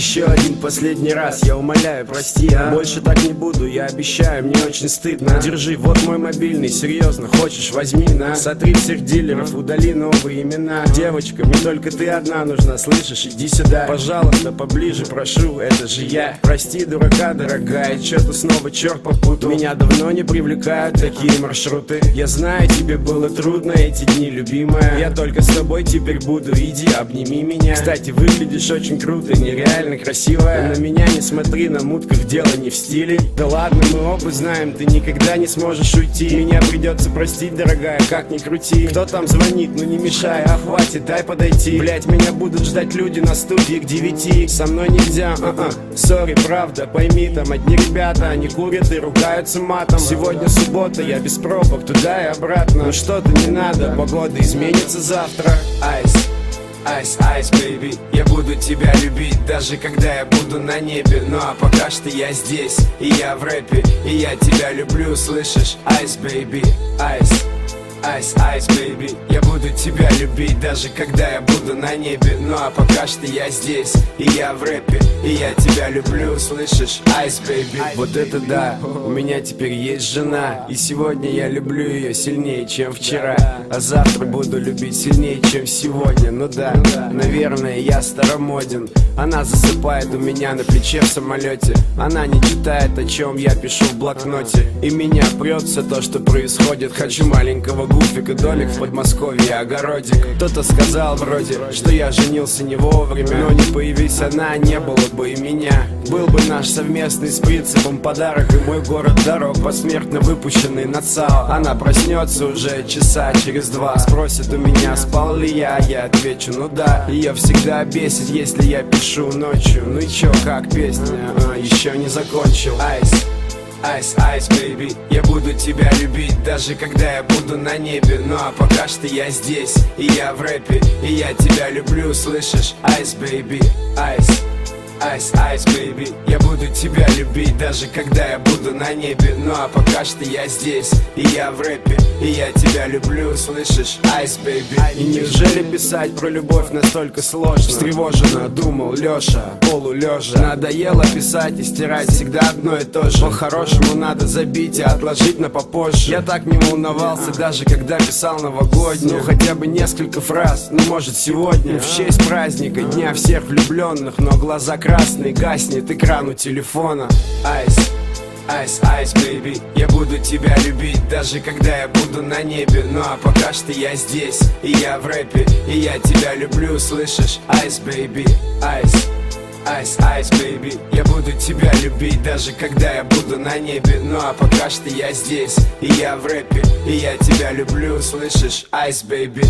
Еще один последний раз, я умоляю, прости, а? Больше так не буду, я обещаю, мне очень стыдно. Держи, вот мой мобильный, серьезно, хочешь, возьми, на. Сотри всех дилеров, удали новые имена. Девочка, мне только ты одна нужна, слышишь, иди сюда. Пожалуйста, поближе, прошу, это же я. Прости, дурака, дорогая, чё-то снова черт попутал. Меня давно не привлекают такие маршруты. Я знаю, тебе было трудно эти дни, любимая. Я только с тобой теперь буду, иди, обними меня. Кстати, выглядишь очень круто, нереально красивая. На меня не смотри, на мутках дело не в стиле. Да ладно, мы оба знаем, ты никогда не сможешь уйти. Меня придется простить, дорогая, как ни крути. Кто там звонит, ну не мешай, а хватит, дай подойти. Блять, меня будут ждать люди на студии к 9. Со мной нельзя, сори, правда, пойми, там одни ребята, они курят и ругаются матом. Сегодня суббота, я без пробок, туда и обратно. Ну что-то не надо, погода изменится завтра. Айс, айс, айс, бэйби, я буду тебя любить, даже когда я буду на небе. Ну а пока что я здесь, и я в рэпе, и я тебя люблю, слышишь? Айс, бэйби, айс. Айс, айс, бэйби, я буду тебя любить, даже когда я буду на небе. Ну а пока что я здесь, и я в рэпе, и я тебя люблю, слышишь? Айс, бэйби. Вот это да, у меня теперь есть жена, и сегодня я люблю ее сильнее, чем вчера. А завтра буду любить сильнее, чем сегодня. Ну да, наверное, я старомоден. Она засыпает у меня на плече в самолете. Она не читает, о чем я пишу в блокноте. И меня прет все то, что происходит. Хочу маленького гуфика, домик в Подмосковье, огородик. Кто-то сказал вроде, что я женился не вовремя. Но не появись она, не было бы и меня. Был бы наш совместный с принципом подарок. И мой город дорог, посмертно выпущенный на ЦАО. Она проснется уже часа через 2. Спросит у меня, спал ли я отвечу, ну да. Ее всегда бесит, если я пишу ночью. Ну и чё, как песня, еще не закончил. Айс, айс, айс, бэйби, я буду тебя любить, даже когда я буду на небе. Ну а пока что я здесь, и я в рэпе, и я тебя люблю, слышишь? Айс, бэйби, айс. Айс, айс, бэйби, я буду тебя любить, даже когда я буду на небе. Ну а пока что я здесь, и я в рэпе, и я тебя люблю, слышишь? Айс, бэйби. И неужели писать про любовь настолько сложно? Встревоженно думал Лёша, полулежа. Надоело писать и стирать всегда одно и то же. По-хорошему надо забить и отложить на попозже. Я так не волновался, даже когда писал новогоднюю. Ну хотя бы несколько фраз, ну может сегодня в честь праздника, дня всех влюбленных. Но глаза красный, гаснет экран у телефона. Айс, айс, айс, бэйби, я буду тебя любить, даже когда я буду на небе. Ну а пока что я здесь, и я в рэпе, и я тебя люблю, слышишь? Айс, бэйби, айс. Айс, айс, бэйби, я буду тебя любить, даже когда я буду на небе. Ну а пока что я здесь, и я в рэпе, и я тебя люблю, слышишь? Айс, бэйби.